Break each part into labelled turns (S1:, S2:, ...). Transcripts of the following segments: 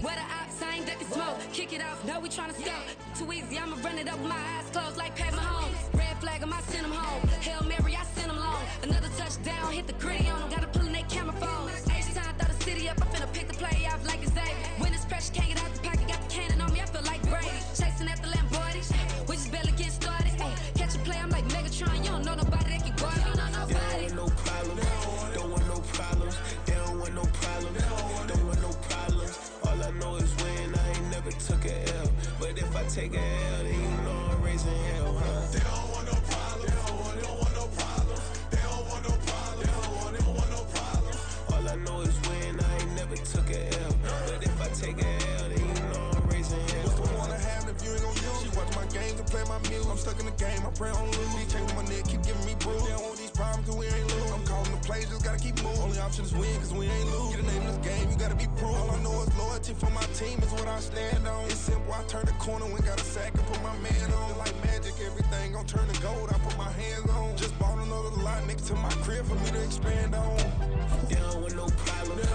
S1: Where the ops, I ain't ducking smoke. Kick it off, no, we tryna score. Too easy, I'ma run it up with my eyes closed like Pat Mahomes. Red flag, I send them home. Hail Mary, I send them long. Another touchdown, hit the gritty on them. Gotta pull in they camera phone. H-time, throw the city up. I finna pick the play off like it's Xavier. When it's pressure, can't get out the pocket. Got the cannon on me, I feel like Brady. Chasing at the Lamborghini. We just barely getting started. Ay, catch a play, I'm like Megatron. You don't know nobody that can guard. You don't know nobody.
S2: They don't want no problems. Don't want no problems. They don't want no problems. Don't want no problems. All I know is win. I ain't never took a L. But if I take a L, then you know I'm raising hell, huh? They don't want no problems. They don't want no problems. They don't want no problems. They don't want no problems. All I know is win. I ain't never took a L. But if I take a L, then you know I'm raising hell.
S3: What's the one I have if you ain't gon' use? She watch my games and play my music. I'm stuck in the game. I pray on lose. He changing my neck, keep giving me bruise. They don't want these problems 'cause we ain't lose. I'm calling the plays, just gotta keep moving. Only option is win 'cause we ain't lose. Get a name in this game, you gotta be proof. All I know is loyalty for my team is what I stand on. It's simple, I turn the corner when got a sack and put my man on. Like magic, everything gon' turn to gold. I put my hands on. Just bought another lot next to my crib for me to expand on.
S2: They don't want no problems.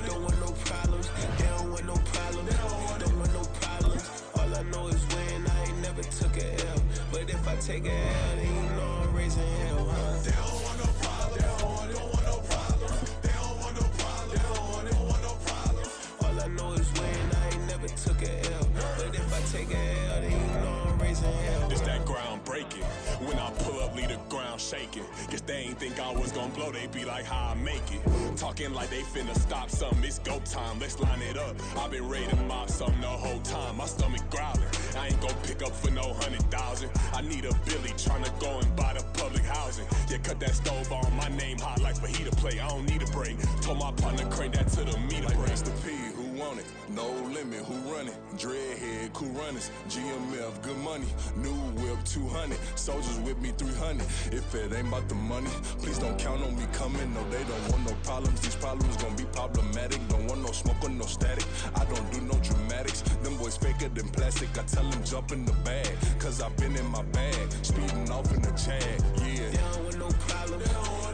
S2: Don't want no problems. They don't want no problems. Don't want no problems. All I know is win. I ain't never took a L. But if I take a L, then you know I'm raising hell, huh? They don't want no problems. They don't want no problems. They don't want no problems. They don't want no problems. All I know is win. I ain't never took a L. But if I take a L, then you know I'm raising hell.
S4: It's that ground breaking. When I pull up, leave the ground shaking. Guess they ain't think I was gon' blow, they be like, how I make it. Talking like they finna stop something, it's go time, let's line it up. I've been ready to mob something the whole time, my stomach growling. I ain't gon' pick up for no 100,000. I need a Billy tryna go and buy the public housing. Yeah, cut that stove on, my name hot like fajita play. I don't need a break. Told my partner crank that to the meter break.
S3: Mr. P, who want it? No limit, who run it? Dreadhead, cool runners. GMF, good money. New whip, 200. Soldiers with me, 300. If it ain't about the money, please don't count on me coming. No, they don't want no problems. These problems gon' be problematic. Don't want no smoke or no static. I don't do no dramatics. Them boys faker than plastic. I tell them jump in the bag, 'cause I've been in my bag. Speeding off in the Jag, yeah.
S2: They don't want no problems.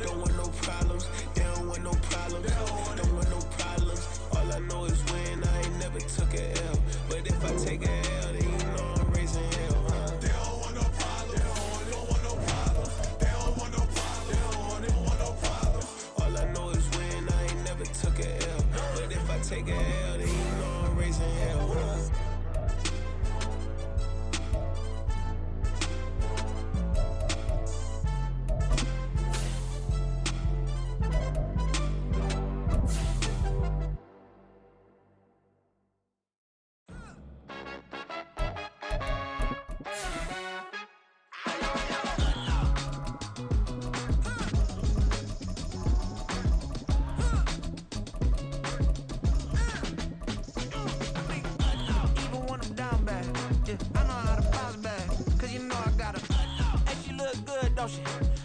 S2: Don't want no problems. They don't want no problems. Don't want no problems. All I know is win. I ain't never took a L. But if I take a L, then you know I'm raising hell, huh? They don't want no problems. They don't want no problems. They don't want no problems. They don't want no problems. All I know is win. I ain't never took a L. But if I take a L, then you know I'm raising hell, huh?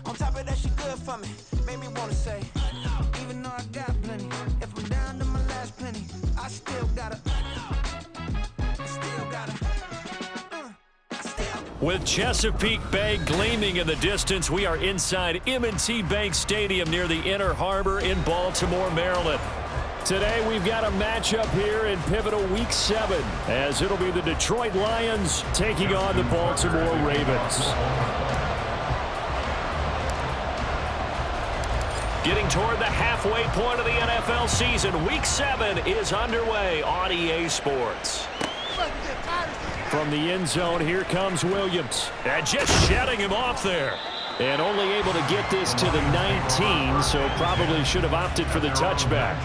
S5: On top of that, she good for me. Made me wanna say, even though I got plenty, if I'm down to my last penny, I still gotta.
S6: With Chesapeake Bay gleaming in the distance, we are inside M&T Bank Stadium near the Inner Harbor in Baltimore, Maryland. Today, we've got a matchup here in pivotal Week 7, as it'll be the Detroit Lions taking on the Baltimore Ravens. Getting toward the halfway point of the NFL season, Week 7 is underway on EA Sports. From the end zone, here comes Williams. And just shedding him off there. And only able to get this to the 19, so probably should have opted for the touchback.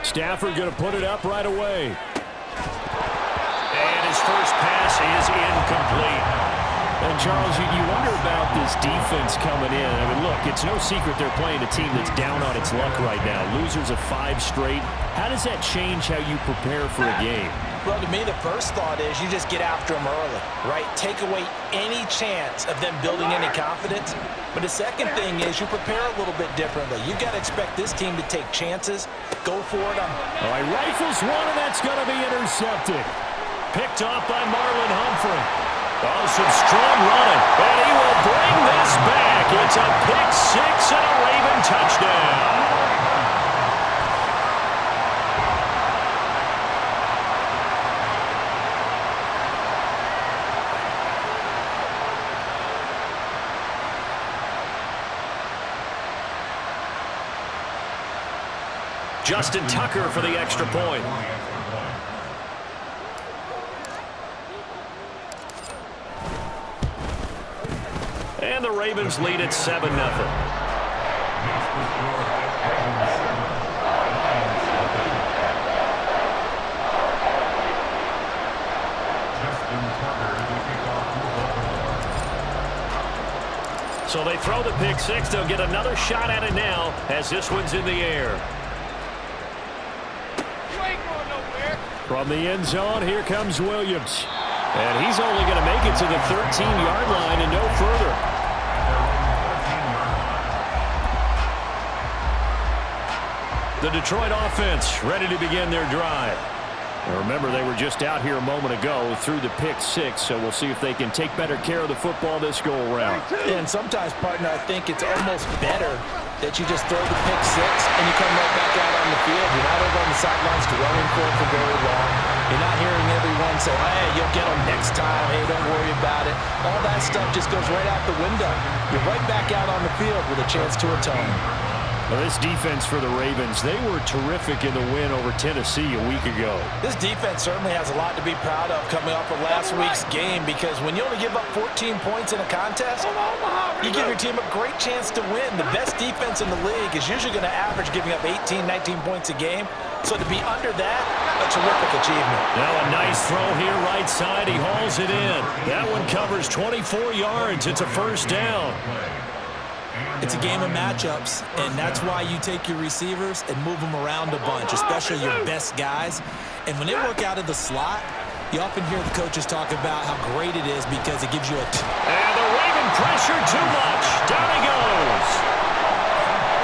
S6: Stafford going to put it up right away. And his first pass is incomplete. And, Charles, you wonder about this defense coming in. I mean, look, it's no secret they're playing a team that's down on its luck right now. Losers of 5 straight. How does that change how you prepare for a game?
S7: Well, to me, the first thought is you just get after them early, right? Take away any chance of them building any confidence. But the second thing is you prepare a little bit differently. You've got to expect this team to take chances, go for it.
S6: All right, rifles one, and that's going to be intercepted. Picked off by Marlon Humphrey. Oh, some strong running, and he will bring this back. It's a pick 6 and a Raven touchdown. Justin Tucker for the extra point. And the Ravens lead at 7-0. So they throw the pick 6. They'll get another shot at it now as this one's in the air. From the end zone, here comes Williams. And he's only going to make it to the 13-yard line and no further. The Detroit offense ready to begin their drive. Now remember, they were just out here a moment ago through the pick 6, so we'll see if they can take better care of the football this go-around.
S7: And sometimes, partner, I think it's almost better that you just throw the pick 6 and you come right back out on the field. You're not over on the sidelines dwelling for it for very long. You're not hearing everyone say, hey, you'll get them next time. Hey, don't worry about it. All that stuff just goes right out the window. You're right back out on the field with a chance to atone.
S6: Well, this defense for the Ravens, they were terrific in the win over Tennessee a week ago.
S7: This defense certainly has a lot to be proud of coming off of last week's game, because when you only give up 14 points in a contest, you give your team a great chance to win. The best defense in the league is usually going to average giving up 18, 19 points a game. So to be under that, a terrific achievement.
S6: Now a nice throw here right side. He hauls it in. That one covers 24 yards. It's a first down.
S7: It's a game of matchups, and that's why you take your receivers and move them around a bunch, especially your best guys. And when they work out of the slot, you often hear the coaches talk about how great it is because it gives you a...
S6: And the Raven pressure too much. Down he goes.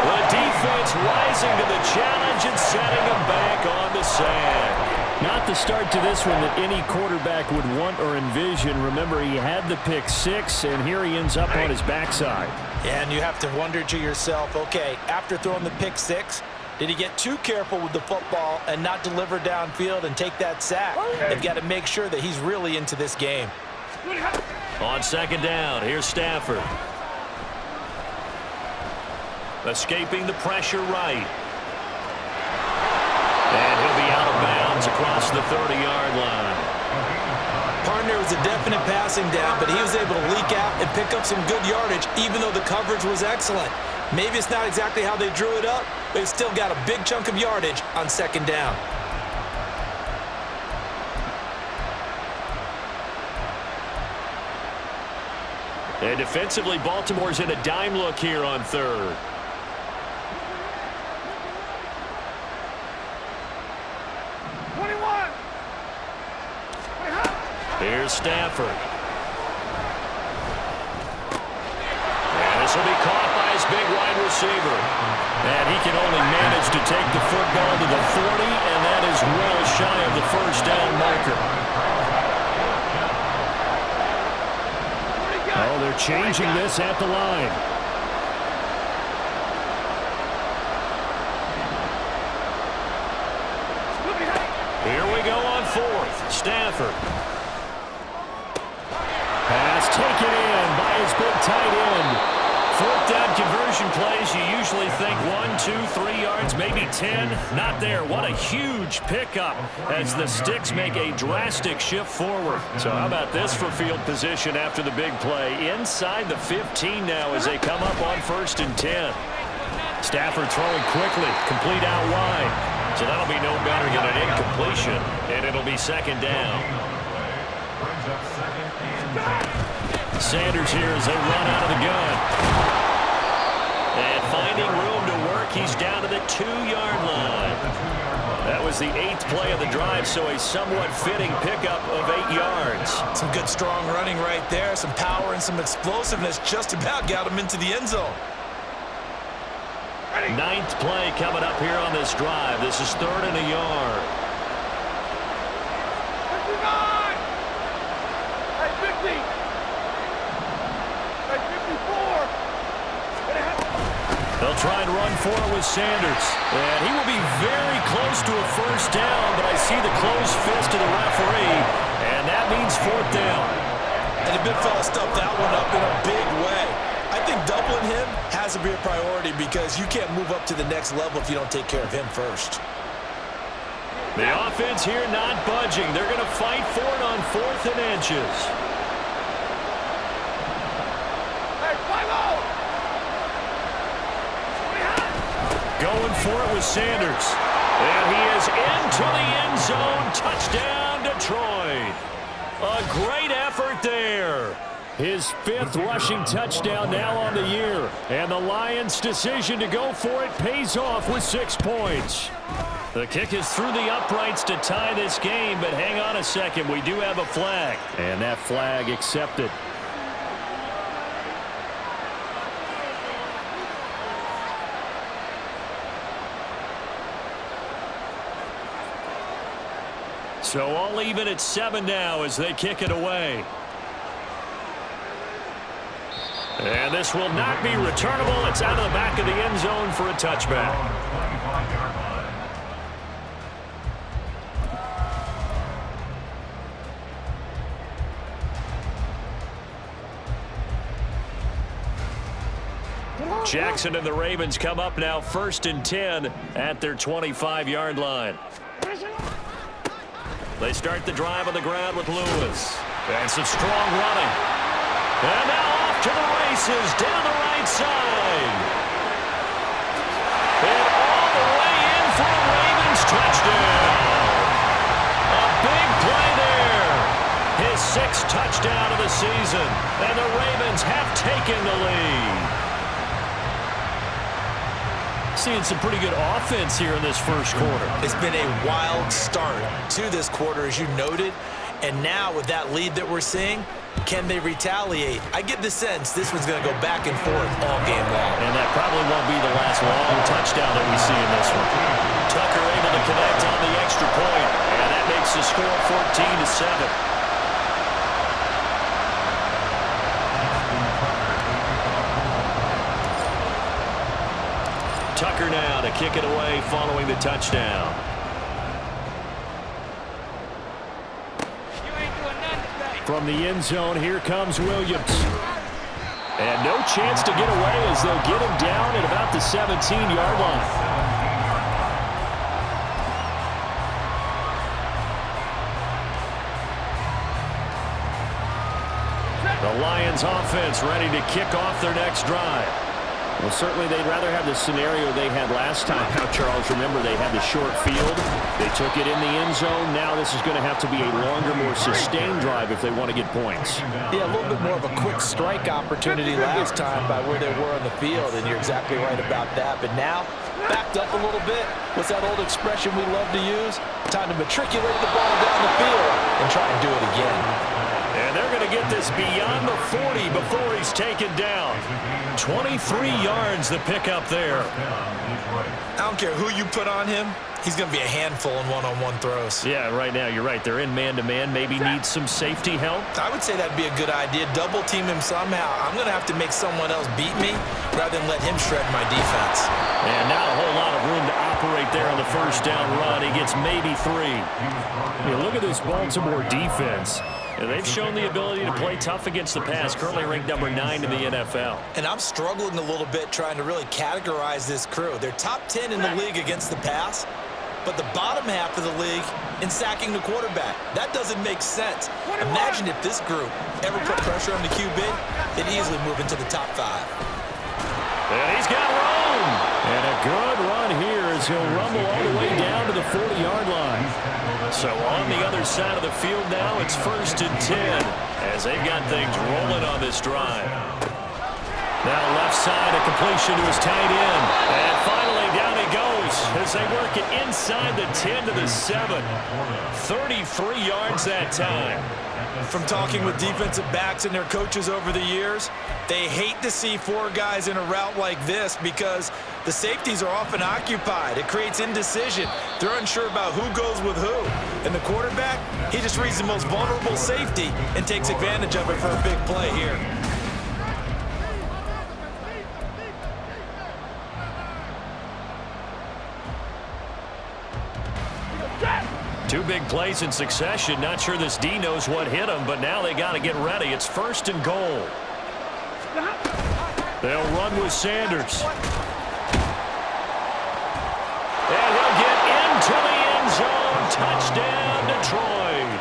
S6: The defense rising to the challenge and setting him back on the sand. Not the start to this one that any quarterback would want or envision. Remember, he had the pick 6, and here he ends up on his backside.
S7: Yeah, and you have to wonder to yourself, okay, after throwing the pick 6, did he get too careful with the football and not deliver downfield and take that sack? They've got to make sure that he's really into this game.
S6: On second down, here's Stafford. Escaping the pressure right. And he'll be out of bounds across the 30-yard line.
S7: Partner, was a definite passing down, but he was able to leak out and pick up some good yardage, even though the coverage was excellent. Maybe it's not exactly how they drew it up, but he still got a big chunk of yardage on second down.
S6: And defensively, Baltimore's in a dime look here on third. Here's Stafford. And this will be caught by his big wide receiver. And he can only manage to take the football to the 40, and that is well shy of the first down marker. Oh, they're changing this at the line. Here we go on fourth. Stafford. Pass taken in by his big tight end. Fourth down conversion plays, you usually think 1, 2, 3 yards, maybe 10. Not there. What a huge pickup as the Sticks make a drastic shift forward. So how about this for field position after the big play? Inside the 15 now as they come up on 1st and 10. Stafford throwing quickly, complete out wide. So that'll be no better than an incompletion, and it'll be second down. Sanders here as they run out of the gun. And finding room to work, he's down to the 2-yard line. That was the 8th play of the drive, so a somewhat fitting pickup of 8 yards.
S7: Some good strong running right there, some power and some explosiveness just about got him into the end zone.
S6: 9th play coming up here on this drive. This is 3rd and a yard. They'll try and run for it with Sanders. And he will be very close to a first down, but I see the closed fist of the referee, and that means 4th down.
S7: And the big fella stuffed that one up in a big way. I think doubling him has to be a priority because you can't move up to the next level if you don't take care of him first.
S6: The offense here not budging. They're going to fight for it on 4th and inches. Going for it with Sanders. And he is into the end zone. Touchdown, Detroit. A great effort there. His 5th rushing touchdown now on the year. And the Lions' decision to go for it pays off with 6 points. The kick is through the uprights to tie this game, but hang on a second. We do have a flag. And that flag accepted. So all even at 7 now as they kick it away. And this will not be returnable. It's out of the back of the end zone for a touchback. Jackson and the Ravens come up now 1st and 10 at their 25-yard line. They start the drive on the ground with Lewis. And some strong running. And now off to the races down the right side. And all the way in for a Ravens touchdown. A big play there. His 6th touchdown of the season. And the Ravens have taken the lead. Seeing some pretty good offense here in this first quarter.
S7: It's been a wild start to this quarter, as you noted. And now with that lead that we're seeing, can they retaliate? I get the sense this one's going to go back and forth all game long.
S6: And that probably won't be the last long touchdown that we see in this one. Tucker able to connect on the extra point, and that makes the score 14-7. Tucker now to kick it away following the touchdown. From the end zone, here comes Williams. And no chance to get away as they'll get him down at about the 17-yard line. The Lions offense ready to kick off their next drive. Well, certainly they'd rather have the scenario they had last time. Now, Charles, remember they had the short field. They took it in the end zone. Now this is going to have to be a longer, more sustained drive if they want to get points.
S7: Yeah, a little bit more of a quick strike opportunity last time by where they were on the field, and you're exactly right about that. But now, backed up a little bit. What's that old expression we love to use? Time to matriculate the ball down the field and try and do it again.
S6: And they're going to get this beyond the 40 before he's taken down. 23 yards the pickup there.
S7: I don't care who you put on him. He's going to be a handful in one-on-one throws.
S6: Yeah, right now, you're right. They're in man-to-man. Maybe need some safety help.
S7: I would say that'd be a good idea. Double team him somehow. I'm going to have to make someone else beat me rather than let him shred my defense.
S6: And not a whole lot of room to operate there on the first down run. He gets maybe 3. Yeah, look at this Baltimore defense. And they've shown the ability to play tough against the pass, currently ranked number 9 in the NFL.
S7: And I'm struggling a little bit trying to really categorize this crew. They're top 10 in the league against the pass, but the bottom half of the league in sacking the quarterback. That doesn't make sense. Imagine if this group ever put pressure on the QB, they'd easily move into the top 5.
S6: And he's got room. And a good run here as as he'll rumble all the way down to the 40-yard line. So on the other side of the field now, it's 1st and 10 as they've got things rolling on this drive. Now left side, a completion to his tight end. And finally down he goes as they work it inside the 10 to the 7. 33 yards that time.
S7: From talking with defensive backs and their coaches over the years, they hate to see 4 guys in a route like this because the safeties are often occupied. It creates indecision. They're unsure about who goes with who. And the quarterback, he just reads the most vulnerable safety and takes advantage of it for a big play here.
S6: Two big plays in succession. Not sure this D knows what hit him, but now they got to get ready. It's 1st and goal. They'll run with Sanders. And he'll get into the end zone. Touchdown, Detroit.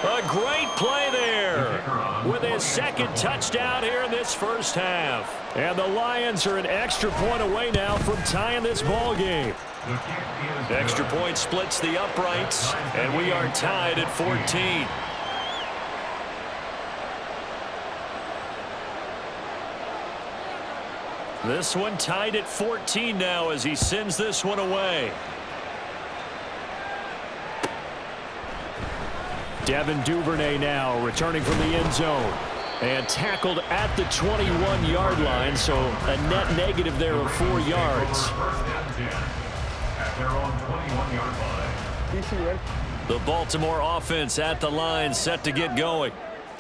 S6: A great play there with his 2nd touchdown here in this first half. And the Lions are an extra point away now from tying this ball game. Extra point splits the uprights, and we are tied at 14. This one tied at 14 now as he sends this one away. Devin Duvernay now returning from the end zone. And tackled at the 21-yard line, so a net negative there of 4 yards. The Baltimore offense at the line set to get going.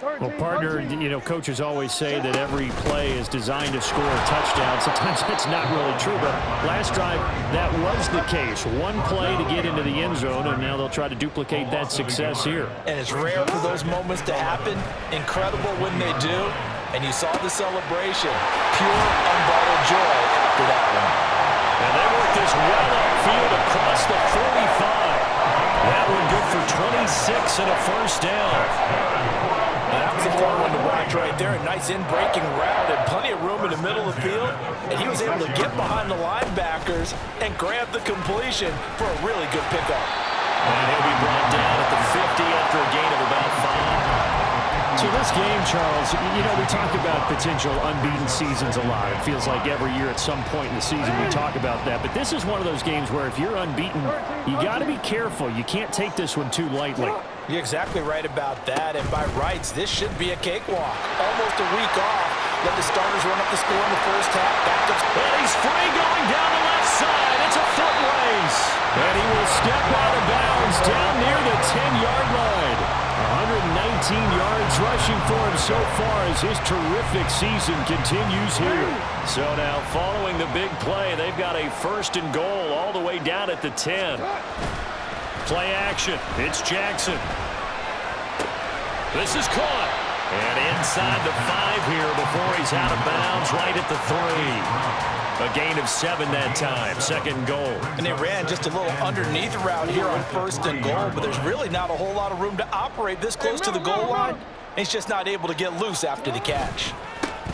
S6: Well, partner, you know, coaches always say that every play is designed to score a touchdown. Sometimes that's not really true, but last drive, that was the case. One play to get into the end zone, and now they'll try to duplicate that success here.
S7: And it's rare for those moments to happen. Incredible when they do. And you saw the celebration. Pure, unbridled joy after that one.
S6: And they work this well upfield across the 45. That one good for 26 and a first down.
S7: That was a fun one to watch right there. A nice in-breaking route and plenty of room in the middle of the field. And he was able to get behind the linebackers and grab the completion for a really good pickup.
S6: And he'll be brought down at the 50 after a gain of about 5. So this game, Charles, you know, we talk about potential unbeaten seasons a lot. It feels like every year at some point in the season we talk about that. But this is one of those games where if you're unbeaten, you got to be careful. You can't take this one too lightly.
S7: You're exactly right about that. And by rights, this should be a cakewalk. Almost a week off. Let the starters run up the score in the first half.
S6: And he's free going down the left side. It's a foot race. And he will step out of bounds down near the 10-yard line. 119 yards rushing for him so far as his terrific season continues here. So now following the big play, they've got a 1st and goal all the way down at the 10. Play action. It's Jackson. This is caught. And inside the 5 here before he's out of bounds right at the 3. A gain of 7 that time. 2nd goal.
S7: And they ran just a little underneath route here on 1st and goal, but there's really not a whole lot of room to operate this close to the goal line. He's just not able to get loose after the catch.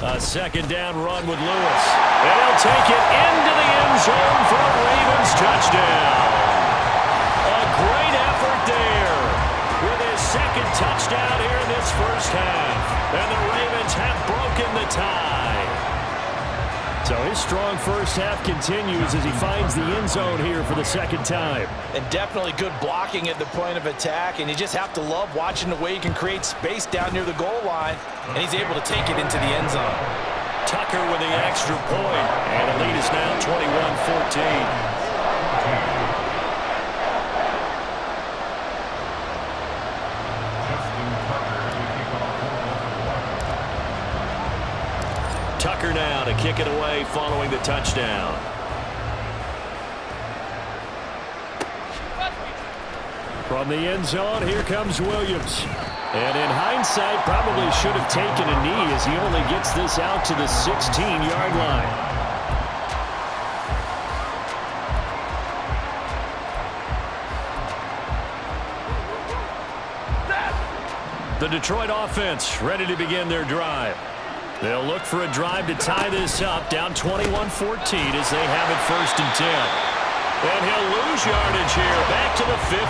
S6: A 2nd down run with Lewis. And he'll take it into the end zone for a Ravens touchdown. A great effort there with his 2nd touchdown here in this first half. And the Ravens have broken the tie. So his strong first half continues as he finds the end zone here for the 2nd time.
S7: And definitely good blocking at the point of attack. And you just have to love watching the way he can create space down near the goal line. And he's able to take it into the end zone.
S6: Tucker with the extra point. And the lead is now 21-14. Tucker now to kick it away following the touchdown. From the end zone, here comes Williams. And in hindsight, probably should have taken a knee as he only gets this out to the 16-yard line. The Detroit offense ready to begin their drive. They'll look for a drive to tie this up, down 21-14 as they have it 1st and 10. And he'll lose yardage here. Back to the 15.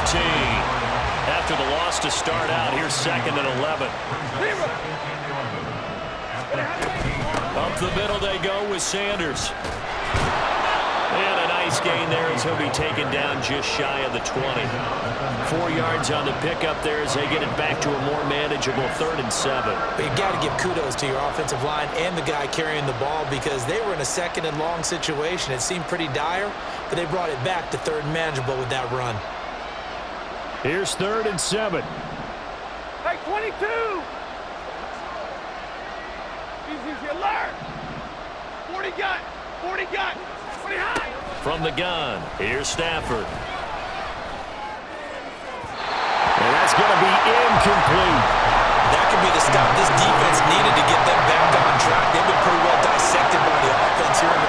S6: After the loss to start out, here's 2nd and 11. Up the middle they go with Sanders. And a nice gain there as he'll be taken down just shy of the 20. 4 yards on the pickup there as they get it back to a more manageable 3rd and 7.
S7: But you got to give kudos to your offensive line and the guy carrying the ball because they were in a 2nd and long situation. It seemed pretty dire, but they brought it back to 3rd and manageable with that run.
S6: Here's 3rd and 7.
S8: Hey, 22! Easy alert! 40 gun! 40 gun! 20 high!
S6: From the gun, here's Stafford. And that's going to be incomplete.
S7: That could be the stop this defense needed to get them back on track. They've been pretty well dissected by the offense here.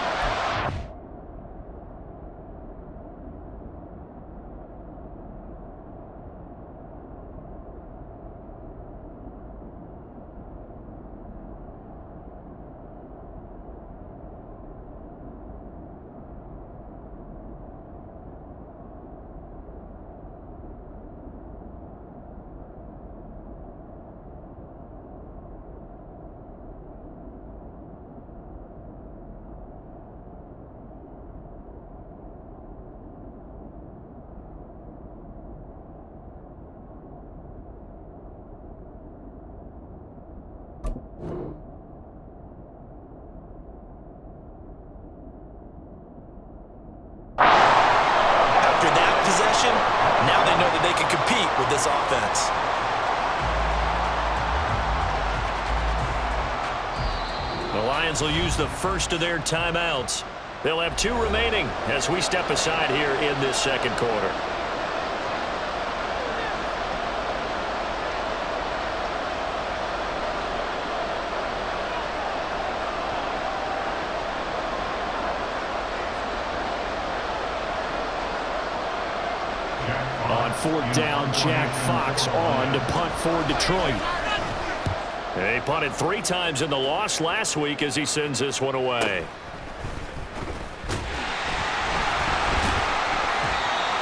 S7: Now they know that they can compete with this offense.
S6: The Lions will use the first of their timeouts. They'll have 2 remaining as we step aside here in this 2nd quarter. On 4th down, Jack Fox on to punt for Detroit. They punted 3 times in the loss last week as he sends this one away.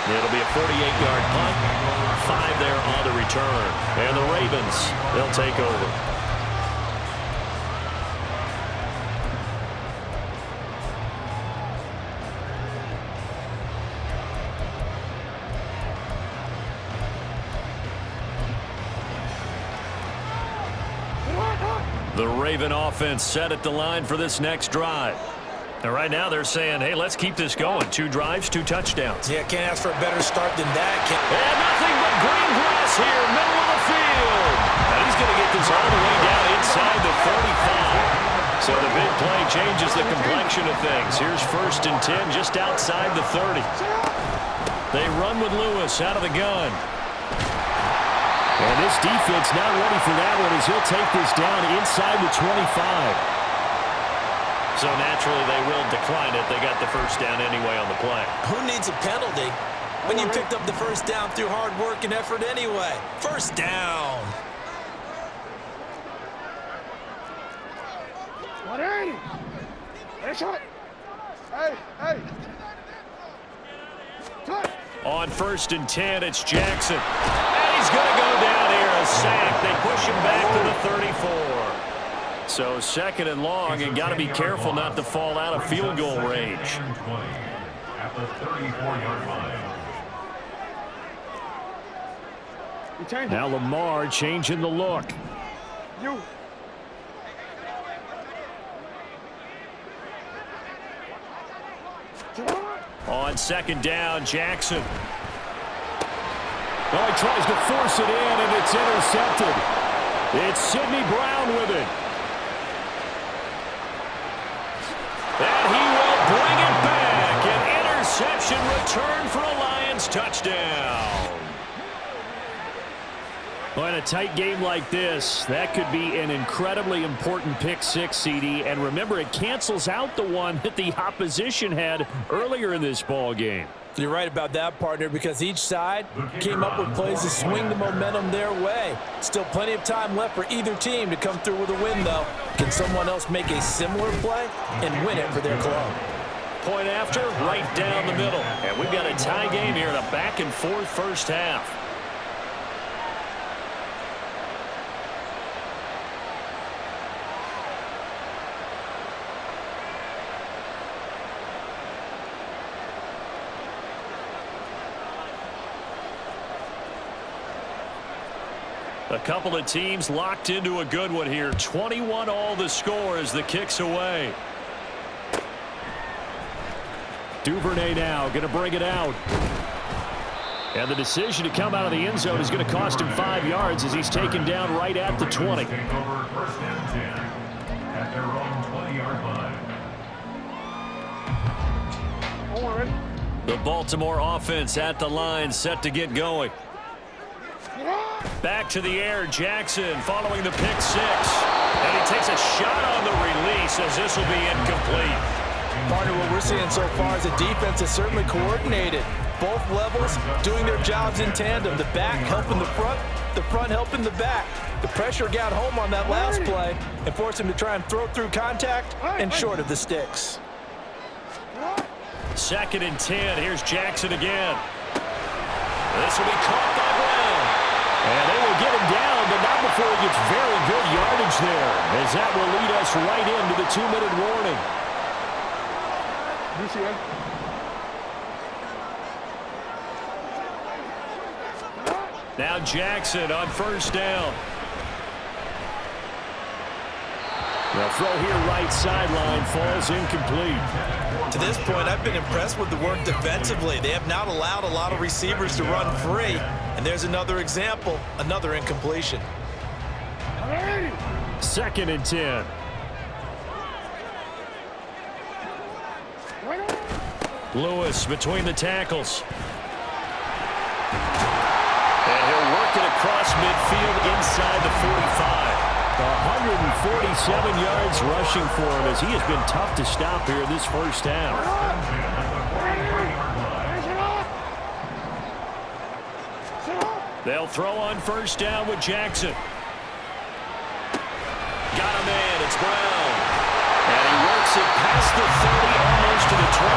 S6: It'll be a 48-yard punt, 5 there on the return. And the Ravens, they'll take over. The Raven offense set at the line for this next drive. And right now they're saying, hey, let's keep this going. 2 drives, 2 touchdowns.
S7: Yeah, can't ask for a better start than that.
S6: And nothing but green grass here, middle of the field. And he's going to get this all the way down inside the 35. So the big play changes the complexion of things. Here's 1st and 10 just outside the 30. They run with Lewis out of the gun. And this defense not ready for that one as he'll take this down inside the 25. So naturally they will decline it. They got the 1st down anyway on the play.
S7: Who needs a penalty when you picked up the 1st down through hard work and effort anyway? 1st down.
S8: 180. Hey, shot. Hey. Touch.
S6: On 1st and 10, it's Jackson. And he's going to go down here, a sack. They push him back to the 34. So 2nd and long, and got to be careful not to fall out of field goal range.
S9: At the 34-yard line.
S6: Now Lamar changing the look. On 2nd down, Jackson. Oh, he tries to force it in, and it's intercepted. It's Sidney Brown with it. And he will bring it back. An interception return for a Lions touchdown. Well, in a tight game like this, that could be an incredibly important pick 6, CD. And remember, it cancels out the one that the opposition had earlier in this ball game.
S7: You're right about that, partner, because each side came up with plays to swing the momentum their way. Still plenty of time left for either team to come through with a win, though. Can someone else make a similar play and win it for their club?
S6: Point after, right down the middle. And we've got tie game here in a back-and-forth first half. A couple of teams locked into a good one here. 21 all the score as the kick's away. Duvernay now going to bring it out. And the decision to come out of the end zone is going to cost him 5 yards as he's taken down right at the 20.
S9: Take over first and 10 at their own 20-yard line.
S6: The Baltimore offense at the line, set to get going. Back to the air, Jackson following the pick six. And he takes a shot on the release as this will be incomplete.
S7: Partner, what we're seeing so far is the defense is certainly coordinated. Both levels doing their jobs in tandem. The back helping the front helping the back. The pressure got home on that last play and forced him to try and throw through contact and short of the sticks.
S6: 2nd and 10. Here's Jackson again. This will be caught by Brown. And they will get him down, but not before he gets very good yardage there, as that will lead us right into the 2-minute warning. Now Jackson on first down. The throw here right sideline falls incomplete.
S7: To this point, I've been impressed with the work defensively. They have not allowed a lot of receivers to run free. And there's another example, another incompletion.
S6: 2nd and 10. Lewis between the tackles. And he'll work it across midfield inside the 45. 147 yards rushing for him as he has been tough to stop here in this first half. They'll throw on first down with Jackson. Got a man, it's Brown. And he works it past the 30, almost to the 25.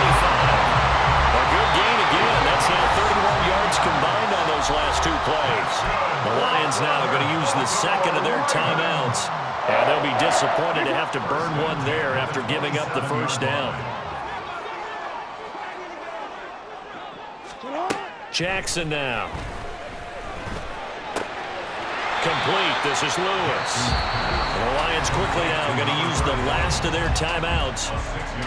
S6: A good gain again. That's now 31 yards combined on those last 2 plays. The Lions now going to use the second of their timeouts. And they'll be disappointed to have to burn one there after giving up the first down. Jackson now. Complete. This is Lewis. The Lions quickly now going to use the last of their timeouts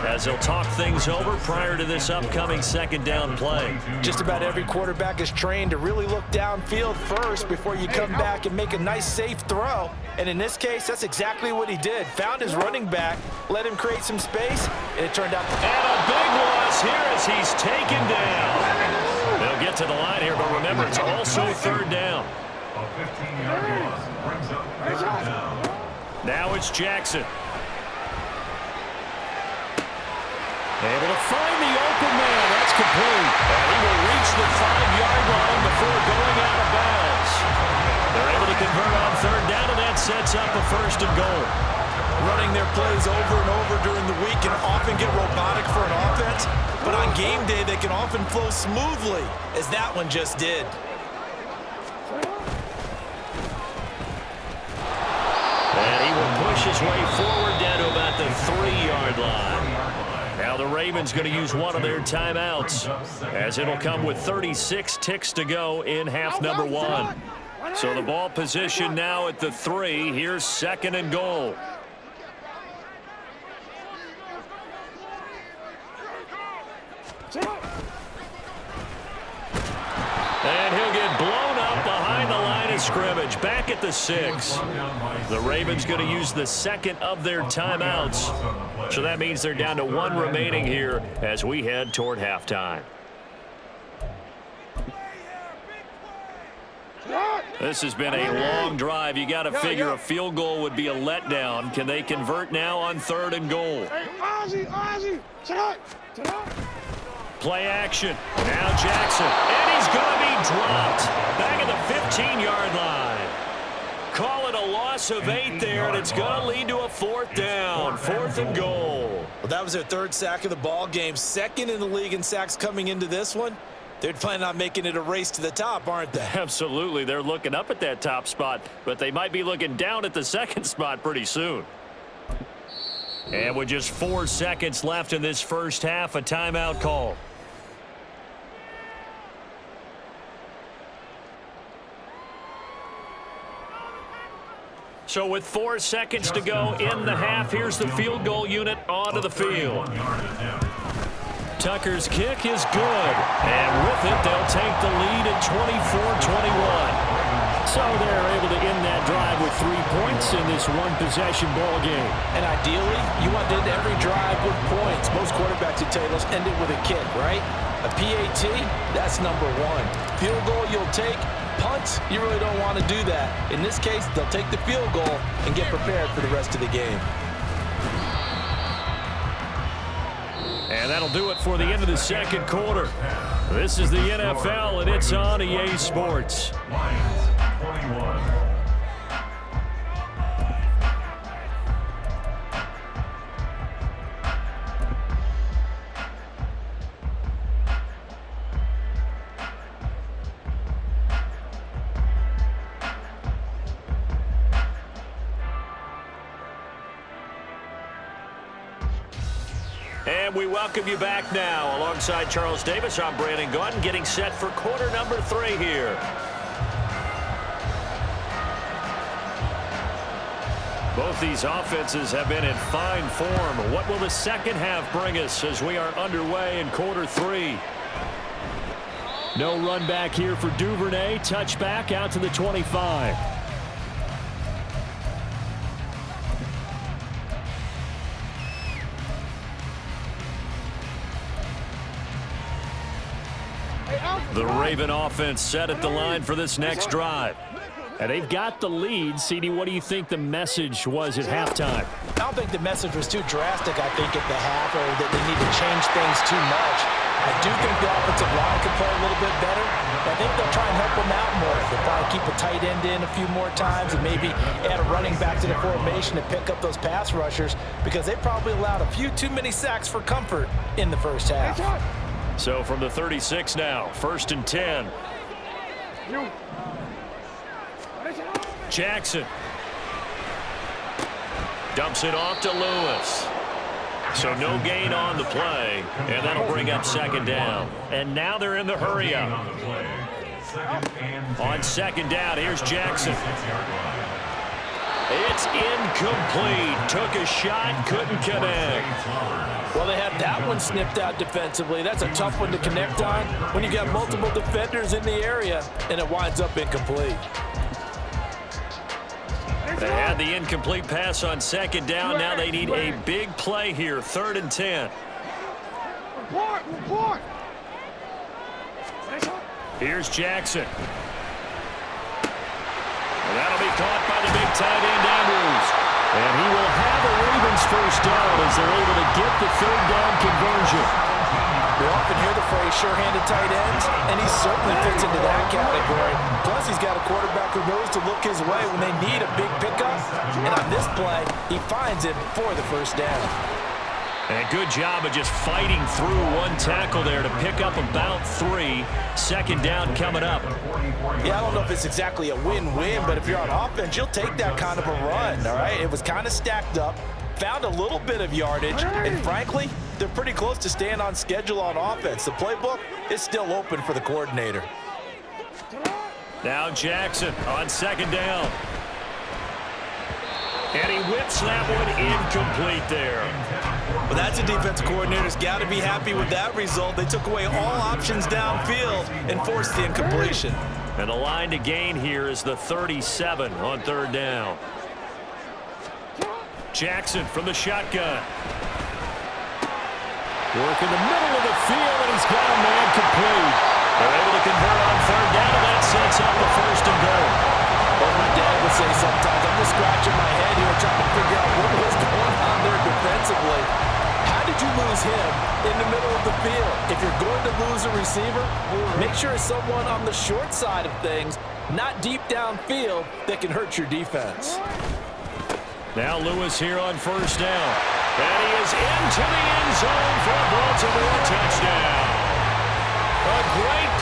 S6: as they'll talk things over prior to this upcoming 2nd down play.
S7: Just about every quarterback is trained to really look downfield first before you come back and make a nice safe throw. And in this case, that's exactly what he did. Found his running back, let him create some space, and it turned out.
S6: And a big loss here as he's taken down. They'll get to the line here, but remember, it's also 3rd down.
S9: A 15-yard loss brings up 3rd down.
S6: Now it's Jackson. Able to find the open man. That's complete. And he will reach the 5-yard line before going out of bounds. They're able to convert on 3rd down, and that sets up a 1st and goal.
S7: Running their plays over and over during the week can often get robotic for an offense, but on game day they can often flow smoothly, as that one just did.
S6: And he will push his way forward down to about the 3-yard line. Now the Ravens going to use one of their timeouts as it'll come with 36 ticks to go in half number 1. So the ball position now at the 3. Here's 2nd and goal. And he'll get blown up behind the line of scrimmage. Back at the 6. The Ravens going to use the 2nd of their timeouts. So that means they're down to 1 remaining here as we head toward halftime. This has been a long drive. You got to figure a field goal would be a letdown. Can they convert now on 3rd and goal? Play action. Now Jackson. And he's going to be dropped. Back at the 15-yard line. Call it a loss of 8 there, and it's going to lead to a 4th down. 4th and goal.
S7: Well, that was their 3rd sack of the ball game. 2nd in the league in sacks coming into this one. They're planning on making it a race to the top, aren't they?
S6: Absolutely. They're looking up at that top spot, but they might be looking down at the second spot pretty soon. And with just 4 seconds left in this first half, a timeout call. So with 4 seconds to go in the half, here's the field goal unit onto the field. Tucker's kick is good, and with it, they'll take the lead at 24-21. So they're able to end that drive with 3 points in this one-possession ball game.
S7: And ideally, you want to end every drive with points. Most quarterbacks would tell you, let's end it with a kick, right? A PAT, that's number 1. Field goal you'll take. Punts, you really don't want to do that. In this case, they'll take the field goal and get prepared for the rest of the game.
S6: And that'll do it for the end of the second quarter. This is the NFL, and it's on EA Sports.
S9: Lions 21.
S6: And we welcome you back now. Alongside Charles Davis, I'm Brandon Gaudin, getting set for quarter number 3 here. Both these offenses have been in fine form. What will the second half bring us as we are underway in quarter 3? No run back here for Duvernay. Touchback out to the 25. The Raven offense set at the line for this next drive. And they've got the lead. CD, what do you think the message was at halftime?
S7: I don't think the message was too drastic, I think, at the half, or that they need to change things too much. I do think the offensive line could play a little bit better. I think they'll try and help them out more. They'll probably keep a tight end in a few more times and maybe add a running back to the formation to pick up those pass rushers, because they probably allowed a few too many sacks for comfort in the first half.
S6: So from the 36 now, 1st and 10. Jackson dumps it off to Lewis. So no gain on the play, and that'll bring up 2nd down. And now they're in the hurry up. On 2nd down, here's Jackson. It's incomplete. Took a shot, couldn't connect.
S7: Well, they had that one snipped out defensively. That's a tough one to connect on when you got multiple defenders in the area, and it winds up incomplete.
S6: They had the incomplete pass on 2nd down. Now they need a big play here, 3rd and 10.
S8: Report.
S6: Here's Jackson. And that'll be caught by the big tight end, Andrews. And he will have a Ravens first down as they're able to get the 3rd down conversion.
S7: We often hear the phrase sure-handed tight ends, and he certainly fits into that category. Plus, he's got a quarterback who knows to look his way when they need a big pickup. And on this play, he finds it for the first down.
S6: And a good job of just fighting through one tackle there to pick up about 3. 2nd down coming up.
S7: Yeah, I don't know if it's exactly a win-win, but if you're on offense, you'll take that kind of a run, all right? It was kind of stacked up, found a little bit of yardage, and frankly, they're pretty close to staying on schedule on offense. The playbook is still open for the coordinator.
S6: Now Jackson on 2nd down. And he whips that one incomplete there.
S7: Well, that's a defensive coordinator's got to be happy with that result. They took away all options downfield and forced the incompletion.
S6: And the line to gain here is the 37 on 3rd down. Jackson from the shotgun. Work in the middle of the field, and he's got a man complete. They're able to convert on 3rd down, and that sets up the 1st and goal.
S7: Well, my dad would say sometimes, I'm just scratching my head here trying to figure out what was going on there defensively. How did you lose him in the middle of the field? If you're going to lose a receiver, make sure it's someone on the short side of things, not deep downfield, that can hurt your defense.
S6: Now Lewis here on 1st down. And he is into the end zone for a Baltimore touchdown. A great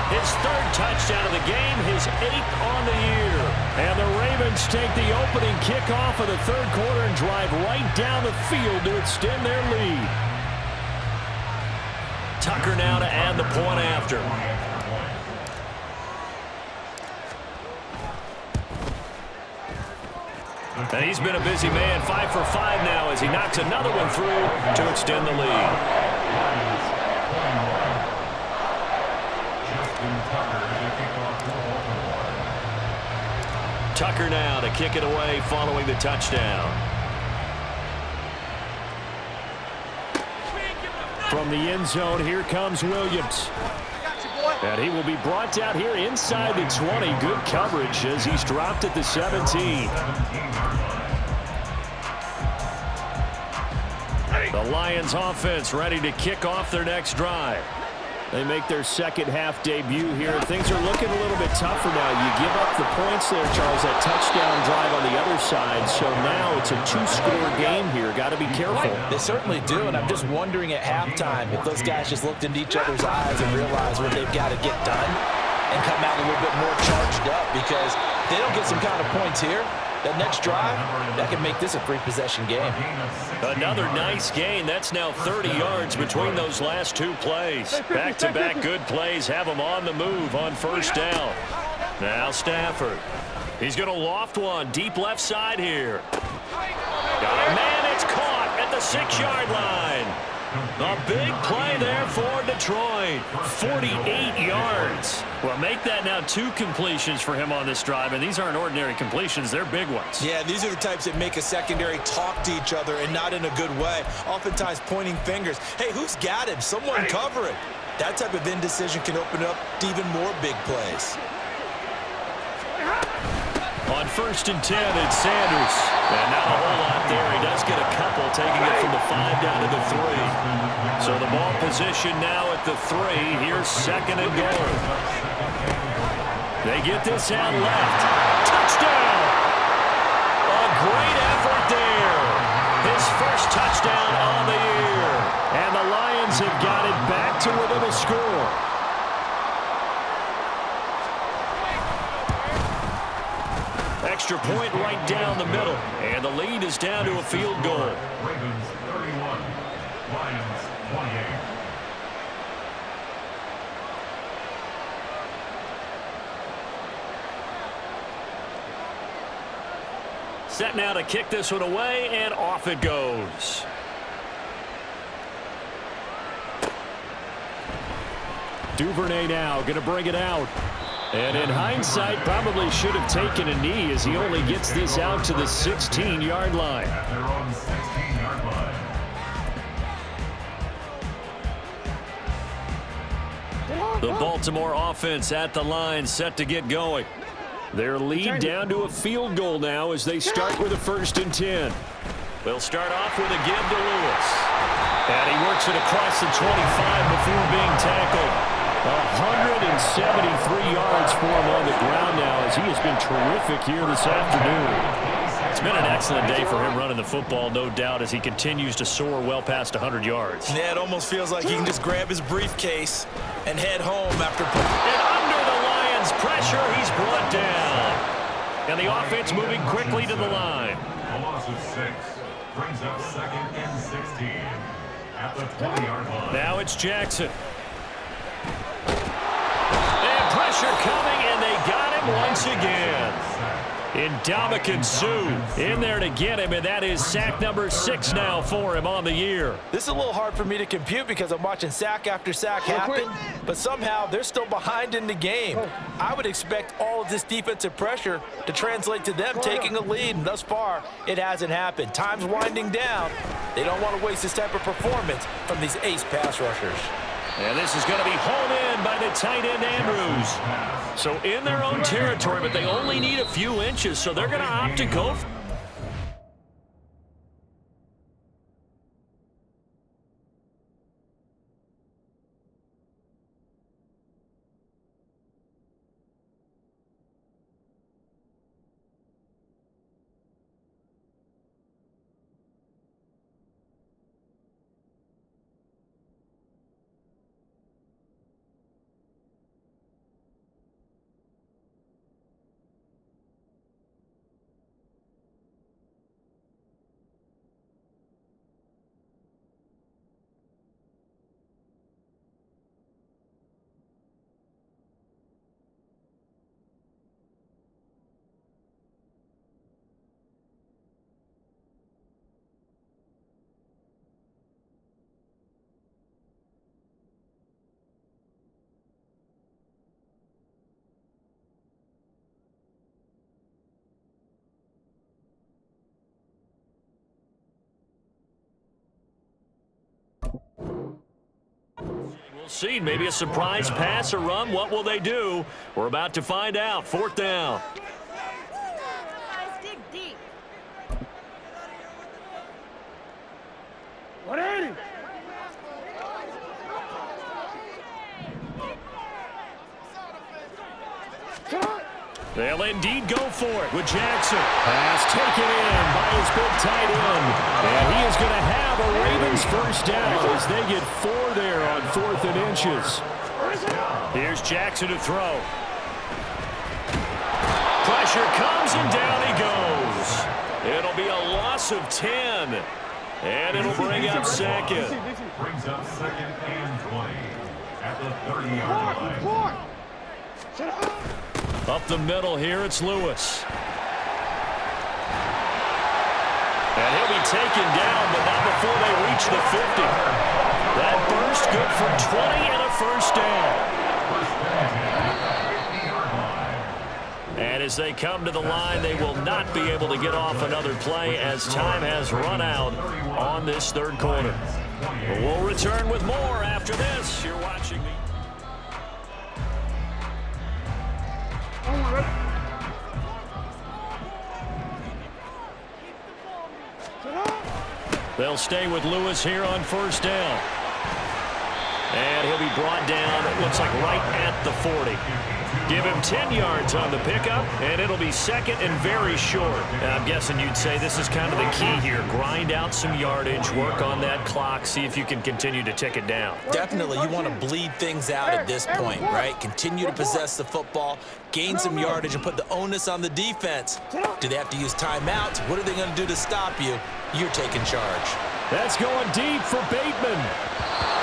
S6: His third touchdown of the game, his 8th on the year. And the Ravens take the opening kickoff of the third quarter and drive right down the field to extend their lead. Tucker now to add the point after. And he's been a busy man, 5 for 5 now as he knocks another one through to extend the lead. Tucker now to kick it away following the touchdown. From the end zone, here comes Williams. And he will be brought out here inside the 20. Good coverage as he's dropped at the 17. The Lions offense ready to kick off their next drive. They make their second half debut here. Things are looking a little bit tougher now. You give up the points there, Charles, that touchdown drive on the other side. So now it's a 2-score game here. Got to be careful.
S7: They certainly do, and I'm just wondering at halftime if those guys just looked into each other's eyes and realized what they've got to get done and come out a little bit more charged up, because if they don't get some kind of points here, that next drive, that can make this a 3-possession game.
S6: Another nice gain. That's now 30 yards between those last 2 plays. Back-to-back good plays have them on the move on first down. Now Stafford. He's going to loft one deep left side here. Got a man. It's caught at the 6-yard line. A big play there for Detroit. 48 yards. Well, make that now 2 completions for him on this drive, and these aren't ordinary completions. They're big ones.
S7: Yeah, these are the types that make a secondary talk to each other, and not in a good way. Oftentimes pointing fingers. Hey, who's got him? Someone cover it. That type of indecision can open up to even more big plays.
S6: On first and 10, it's Sanders. And not a whole lot there. He does get a couple, taking it from the 5 down to the 3. So the ball position now at the 3. Here's second and goal. They get this out left. Touchdown! A great effort there. His first touchdown on the year. And the Lions have got it back to within a score. Extra point right down the middle. And the lead is down to a field goal.
S9: Ravens 31, Lions 28.
S6: Set now to kick this one away, and off it goes. Duvernay now going to bring it out. And in hindsight, probably should have taken a knee as he only gets this out to the 16-yard line.
S9: At their own 16-yard line.
S6: The Baltimore offense at the line, set to get going. Their lead down to a field goal now as they start with a first and 10. They'll start off with a give to Lewis. And he works it across the 25 before being tackled. 173 yards for him on the ground now as he has been terrific here this afternoon. It's been an excellent day for him running the football, no doubt, as he continues to soar well past 100 yards.
S7: Yeah, it almost feels like he can just grab his briefcase and head home after.
S6: And under the Lions' pressure, he's brought down. And the offense moving quickly to the line.
S9: A loss of 6 brings up second and 16 at the 20-yard line.
S6: Now it's Jackson. And pressure coming, and they got him once again. Ndamukong Suh in there to get him, and that is sack number 6 now for him on the year.
S7: This is a little hard for me to compute because I'm watching sack after sack happen, but somehow they're still behind in the game. I would expect all of this defensive pressure to translate to them taking a lead, and thus far, it hasn't happened. Time's winding down. They don't want to waste this type of performance from these ace pass rushers.
S6: And this is going to be hauled in by the tight end, Andrews. So in their own territory, but they only need a few inches, so they're going to opt to go. We'll see. Maybe a surprise pass or run. What will they do? We're about to find out. 4th down.
S1: Dig deep.
S8: 180.
S6: They'll indeed go for it with Jackson. Pass taken in by his big tight end. And he is going to have a Ravens first down as they get 4 there on 4th and inches. Here's Jackson to throw. Pressure comes and down he goes. It'll be a loss of 10. And it'll bring up 2nd.
S9: Brings up 2nd and 20 at the 30-yard line.
S6: Up the middle here, it's Lewis. And he'll be taken down, but not before they reach the 50. That burst good for 20 and a first down. And as they come to the line, they will not be able to get off another play as time has run out on this 3rd quarter. But we'll return with more after this. You're watching the... They'll stay with Lewis here on 1st down. And he'll be brought down, it looks like right at the 40. Give him 10 yards on the pickup, and it'll be 2nd and very short. And I'm guessing you'd say this is kind of the key here. Grind out some yardage, work on that clock, see if you can continue to tick it down.
S7: Definitely, you want to bleed things out at this point, right? Continue to possess the football, gain some yardage, and put the onus on the defense. Do they have to use timeouts? What are they going to do to stop you? You're taking charge.
S6: That's going deep for Bateman.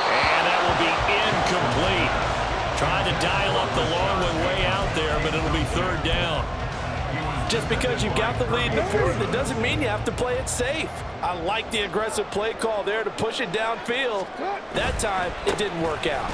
S6: And that will be incomplete. Trying to dial up the long one way out there, but it'll be 3rd down.
S7: Just because you've got the lead in the 4th, it doesn't mean you have to play it safe. I like the aggressive play call there to push it downfield. That time, it didn't work out.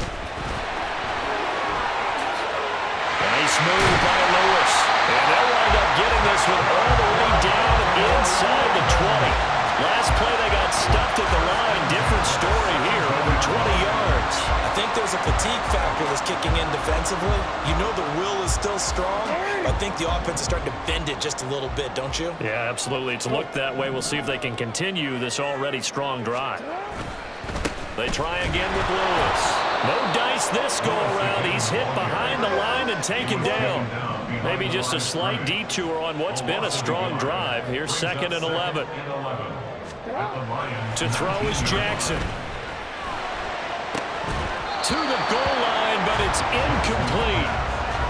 S6: Nice move by Lewis. And they'll wind up getting this one all the way down inside the 20. Last play, they got stuffed at the line. Different story here, over 20 yards.
S7: I think there's a fatigue factor that's kicking in defensively. You know the will is still strong. I think the offense is starting to bend it just a little bit, don't you?
S6: Yeah, absolutely. It's looked that way. We'll see if they can continue this already strong drive. They try again with Lewis. No dice this go-around. He's hit behind the line and taken down. Maybe just a slight detour on what's been a strong drive. Here's 2nd and 11. To throw is Jackson. To the goal line, but it's incomplete.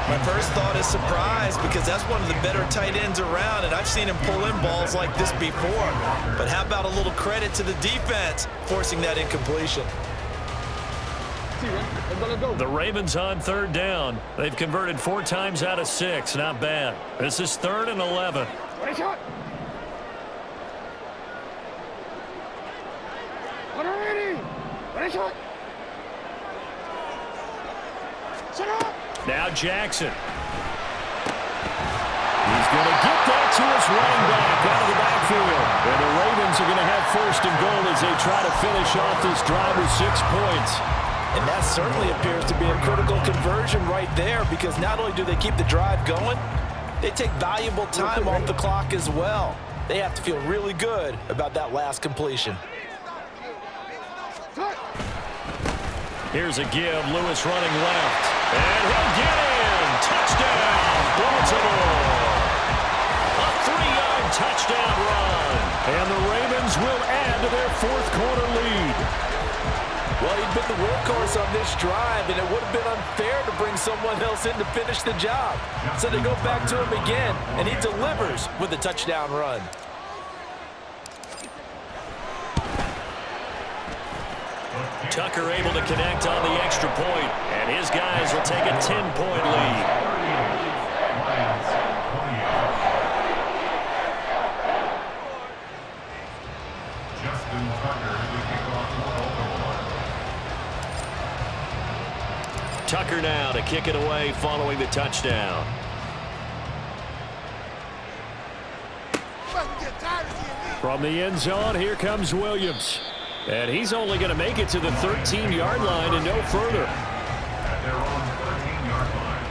S7: My first thought is surprise because that's one of the better tight ends around, and I've seen him pull in balls like this before. But how about a little credit to the defense forcing that incompletion?
S6: The Ravens on 3rd down. They've converted 4 times out of 6. Not bad. This is 3rd and 11. Now Jackson. He's going to get that to his running back out of the backfield. And the Ravens are going to have 1st and goal as they try to finish off this drive with 6 points.
S7: And that certainly appears to be a critical conversion right there because not only do they keep the drive going, they take valuable time off the clock as well. They have to feel really good about that last completion.
S6: Here's a give. Lewis running left. And he'll get in. Touchdown, Baltimore. A 3-yard touchdown run. And the Ravens will add to their 4th quarter lead.
S7: Well, he'd been the workhorse on this drive, and it would have been unfair to bring someone else in to finish the job. So they go back to him again, and he delivers with a touchdown run.
S6: Tucker able to connect on the extra point, and his guys will take a 10-point lead. Tucker now to kick it away following the touchdown. From the end zone, here comes Williams. And he's only going to make it to the 13-yard line and no further.
S9: At their own 13-yard line.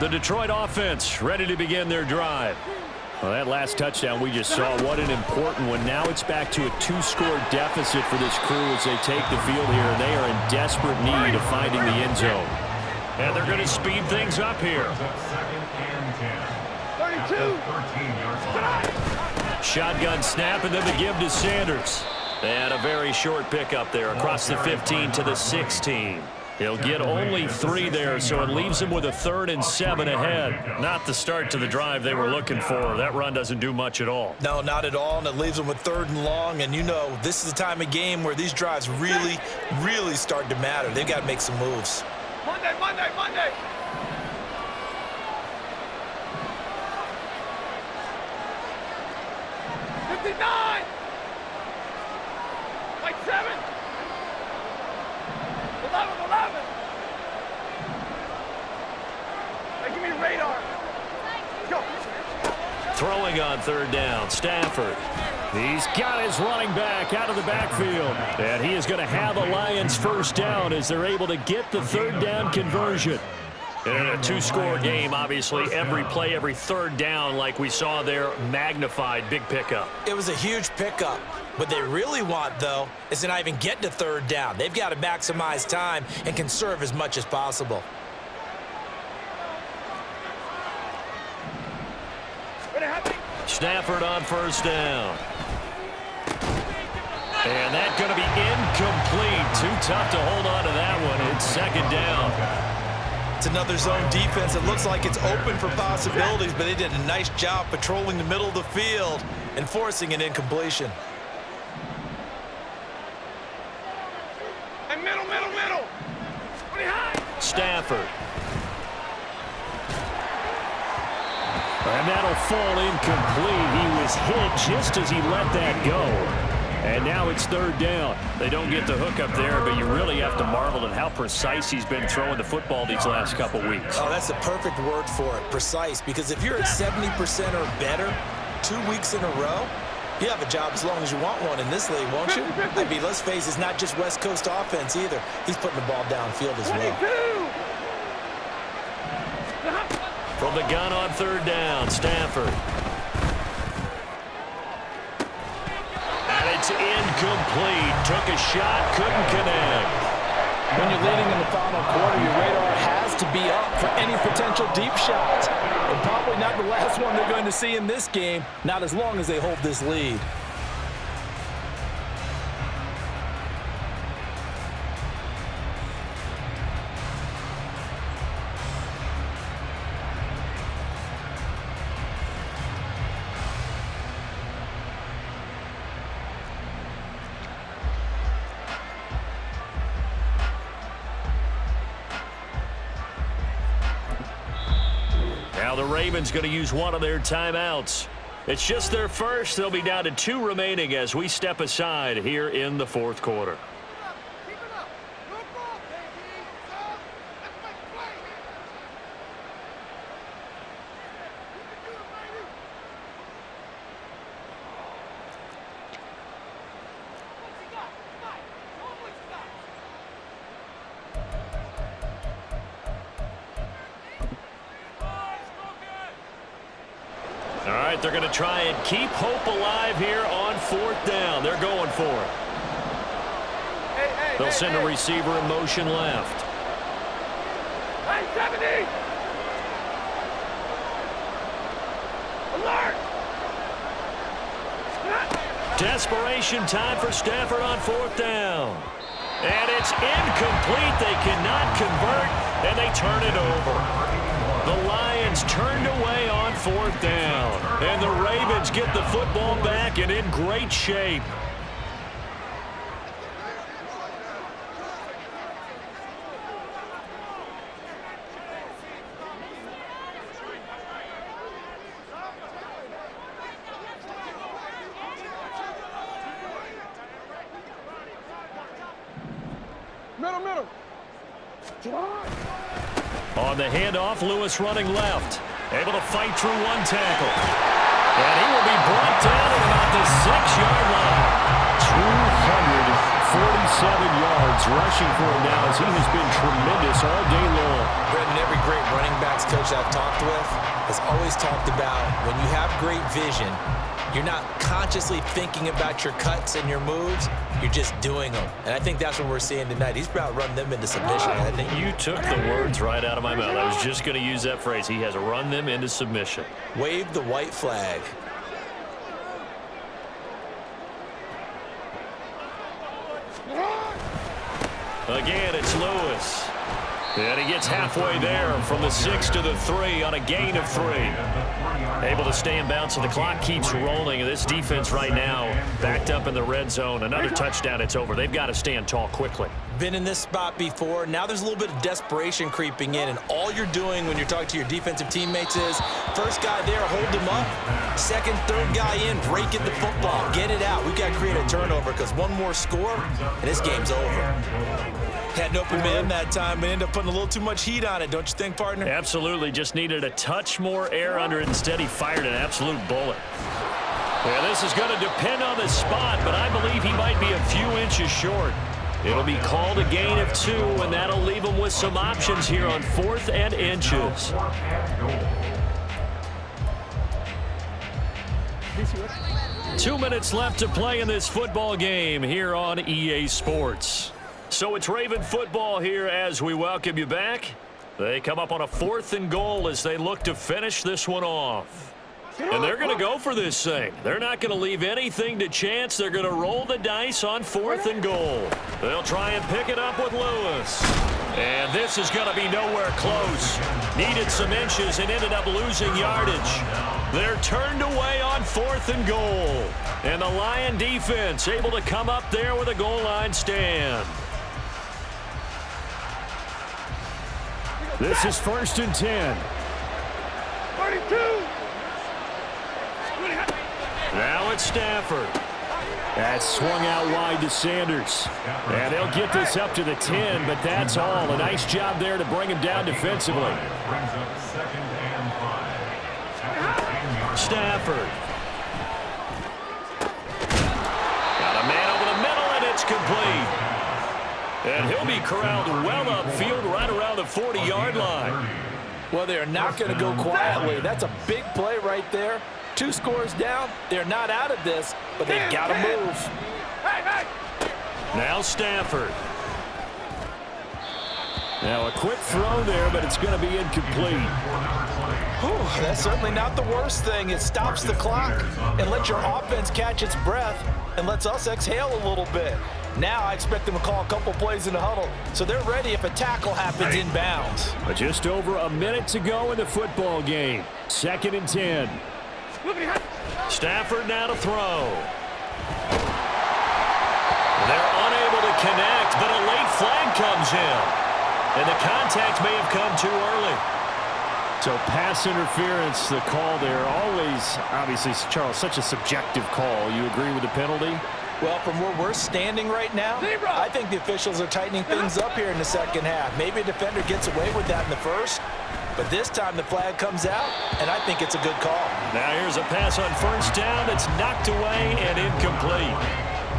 S6: The Detroit offense ready to begin their drive. Well, that last touchdown we just saw, what an important one. Now it's back to a 2-score deficit for this crew as they take the field here, and they are in desperate need of finding the end zone. And they're going to speed things up here.
S9: Second and 10.
S8: 32.
S9: 13-yard line.
S6: Shotgun snap, and then the give to Sanders. And a very short pickup there across the 15 to the 16. He'll get only 3 there, so it leaves him with a 3rd and 7 ahead. Not the start to the drive they were looking for. That run doesn't do much at all.
S7: No, not at all, and it leaves them with 3rd and long. And you know, this is the time of game where these drives really, really start to matter. They've got to make some moves.
S8: Monday. 59. Like 7. 11. Hey, give me radar. Go.
S6: Throwing on 3rd down, Stafford. He's got his running back out of the backfield. And he is going to have a Lions 1st down as they're able to get the 3rd down conversion. And in a 2-score game, obviously, every play, every 3rd down, like we saw there, magnified, big pickup.
S7: It was a huge pickup. What they really want, though, is to not even get to 3rd down. They've got to maximize time and conserve as much as possible.
S6: Stafford on 1st down. And that's going to be incomplete. Too tough to hold on to that one. It's 2nd down.
S7: It's another zone defense. It looks like it's open for possibilities, but they did a nice job patrolling the middle of the field and forcing an incompletion.
S8: And middle.
S6: Stafford. And that'll fall incomplete. He was hit just as he let that go. And now it's 3rd down. They don't get the hook up there, but you really have to marvel at how precise he's been throwing the football these last couple weeks.
S7: Oh, that's the perfect word for it, precise. Because if you're at 70% or better 2 weeks in a row, you have a job as long as you want one in this league, won't you? I mean, let's face it, it's not just West Coast offense either. He's putting the ball downfield as well.
S8: 22.
S6: From the gun on 3rd down, Stafford. And it's incomplete. Took a shot, couldn't connect.
S7: When you're leading in the final quarter, your radar has to be up for any potential deep shots. And probably not the last one they're going to see in this game, not as long as they hold this lead.
S6: Now the Ravens going to use one of their timeouts. It's just their first. They'll be down to 2 remaining as we step aside here in the 4th quarter. All right, they're going to try and keep hope alive here on 4th down. They're going for it. They'll send a receiver in motion left.
S8: 70. Alert.
S6: Desperation time for Stafford on 4th down. And it's incomplete. They cannot convert, and they turn it over. The Lions turned away on 4th down, and the Ravens get the football back and in great shape. On the handoff, Lewis running left. Able to fight through one tackle. And he will be brought down at about the 6-yard line. 247 yards rushing for him now, as he has been tremendous all day long.
S7: Brendan, every great running backs coach I've talked with has always talked about when you have great vision, you're not consciously thinking about your cuts and your moves. You're just doing them. And I think that's what we're seeing tonight. He's about to run them into submission. I think
S6: you took the words right out of my mouth. I was just going to use that phrase. He has run them into submission.
S7: Wave the white flag.
S6: Again, it's Lewis. And he gets halfway there from the 6 to the 3 on a gain of 3. Able to stay in bounds, so the clock keeps rolling. And this defense right now backed up in the red zone. Another touchdown, it's over. They've got to stand tall quickly.
S7: Been in this spot before. Now there's a little bit of desperation creeping in. And all you're doing when you're talking to your defensive teammates is, first guy there, hold him up. Second, third guy in, break it the football. Get it out. We've got to create a turnover because one more score, and this game's over. Had an open man that time, but ended up putting a little too much heat on it, don't you think, partner?
S6: Absolutely. Just needed a touch more air under it. Instead, he fired an absolute bullet. Yeah, this is going to depend on the spot, but I believe he might be a few inches short. It'll be called a gain of 2, and that'll leave him with some options here on 4th and inches. Two minutes left to play in this football game here on EA Sports. So it's Raven football here as we welcome you back. They come up on a 4th and goal as they look to finish this one off. And they're going to go for this thing. They're not going to leave anything to chance. They're going to roll the dice on 4th and goal. They'll try and pick it up with Lewis. And this is going to be nowhere close. Needed some inches and ended up losing yardage. They're turned away on 4th and goal. And the Lion defense able to come up there with a goal line stand. This is 1st and 10.
S8: 32.
S6: Now it's Stafford. That's swung out wide to Sanders. And they'll get this up to the 10, but that's all. A nice job there to bring him down defensively. Stafford. Got a man over the middle, and it's complete. And he'll be corralled well upfield right around the 40-yard line.
S7: Well, they're not going to go quietly. That's a big play right there. 2 scores down. They're not out of this, but they've got to move.
S6: Now Stafford. Now a quick throw there, but it's going to be incomplete.
S7: Whew, that's certainly not the worst thing. It stops the clock and lets your offense catch its breath and lets us exhale a little bit. Now I expect them to call a couple plays in the huddle, so they're ready if a tackle happens inbounds.
S6: But just over a minute to go in the football game. 2nd and 10. Stafford now to throw. They're unable to connect, but a late flag comes in. And the contact may have come too early. So pass interference, the call there. Always, obviously, Charles, such a subjective call. You agree with the penalty?
S7: Well, from where we're standing right now, I think the officials are tightening things up here in the second half. Maybe a defender gets away with that in the first, but this time the flag comes out, and I think it's a good call.
S6: Now here's a pass on 1st down that's knocked away and incomplete.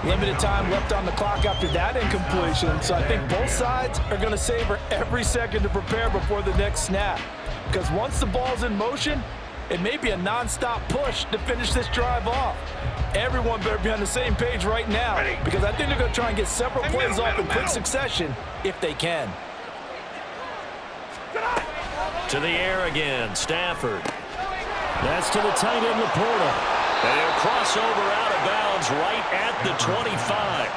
S7: Limited time left on the clock after that incompletion, so I think both sides are going to savor every second to prepare before the next snap. Because once the ball's in motion, it may be a non-stop push to finish this drive off. Everyone better be on the same page right now, because I think they're going to try and get several plays off in quick succession if they can.
S6: To the air again, Stafford. That's to the tight end, Laporta. And they'll cross over out of bounds right at the 25.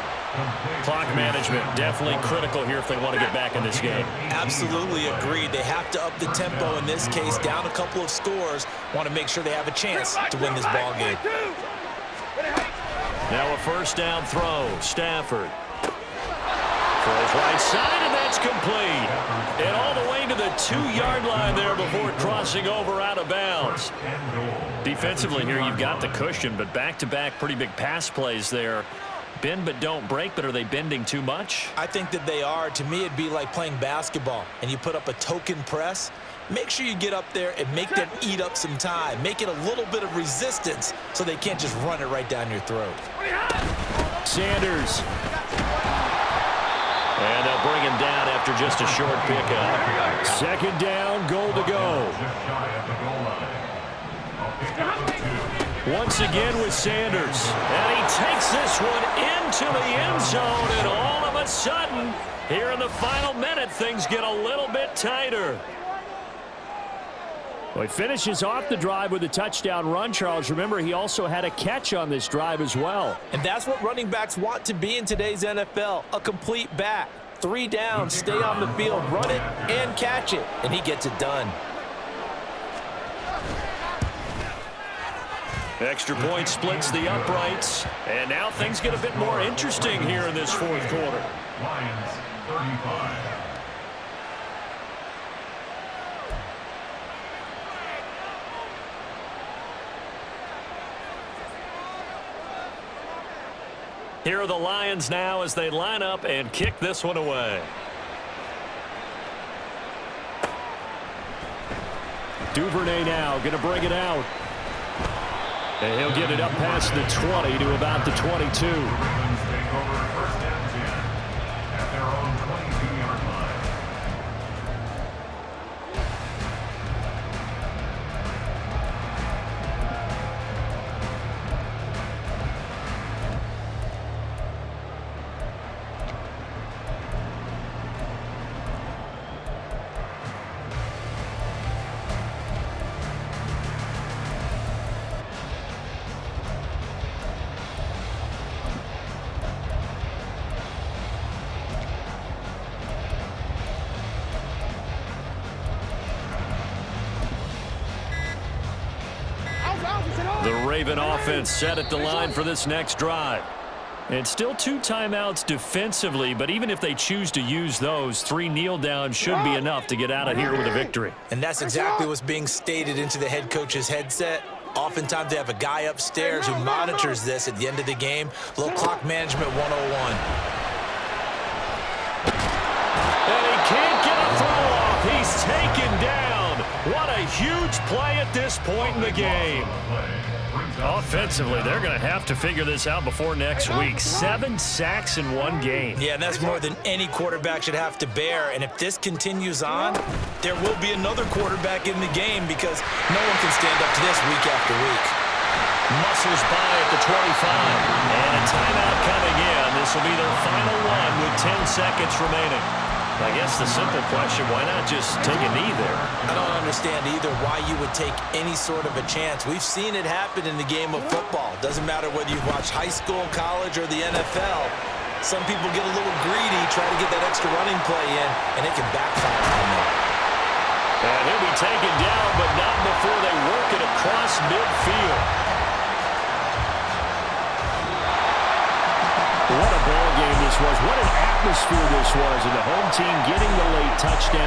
S6: Clock management definitely critical here if they want to get back in this game.
S7: Absolutely agreed. They have to up the tempo in this case, down a couple of scores. Want to make sure they have a chance to win this ball game.
S6: Now a 1st down throw. Stafford throws right side, and that's complete. And all the way to the 2-yard line there before crossing over out of bounds. Defensively here, you've got the cushion, but back-to-back pretty big pass plays there. bend but don't break, but are they bending too much?
S7: I think that they are. To me, it'd be like playing basketball, and you put up a token press. Make sure you get up there and make them eat up some time. Make it a little bit of resistance so they can't just run it right down your throat.
S6: Sanders. And they'll bring him down after just a short pickup. Second down, goal to go. Once again with Sanders. And he takes this one into the end zone, and all of a sudden, here in the final minute, things get a little bit tighter. Well, he finishes off the drive with a touchdown run, Charles. Remember, he also had a catch on this drive as well.
S7: And that's what running backs want to be in today's NFL, a complete back. 3 downs, stay on the field, run it, and catch it. And he gets it done.
S6: Extra point splits the uprights. And now things get a bit more interesting here in this fourth quarter.
S9: Lions 35.
S6: Here are the Lions now as they line up and kick this one away. Duvernay now going to bring it out. And he'll get it up past the 20 to about the 22.
S9: Ravens take over first and 10 at their own 22-yard line.
S6: The Raven offense set at the line for this next drive. And still 2 timeouts defensively, but even if they choose to use those, 3 kneel downs should be enough to get out of here with a victory.
S7: And that's exactly what's being stated into the head coach's headset. Oftentimes they have a guy upstairs who monitors this at the end of the game. A little clock management 101.
S6: And he can't get a throw off. He's taken down. What a huge play at this point in the game. Offensively, they're going to have to figure this out before next week. 7 sacks in 1 game.
S7: Yeah, and that's more than any quarterback should have to bear. And if this continues on, there will be another quarterback in the game because no one can stand up to this week after week.
S6: Muscles by at the 25. And a timeout coming in. This will be their final one with 10 seconds remaining. I guess the simple question, why not just take a knee there?
S7: I don't understand either why you would take any sort of a chance. We've seen it happen in the game of football. Doesn't matter whether you've watched high school, college, or the NFL. Some people get a little greedy, try to get that extra running play in, and it can backfire on them.
S6: And he'll be taken down, but not before they work it across midfield. What a ball game this was. What an atmosphere this was. And the home team getting the late touchdown.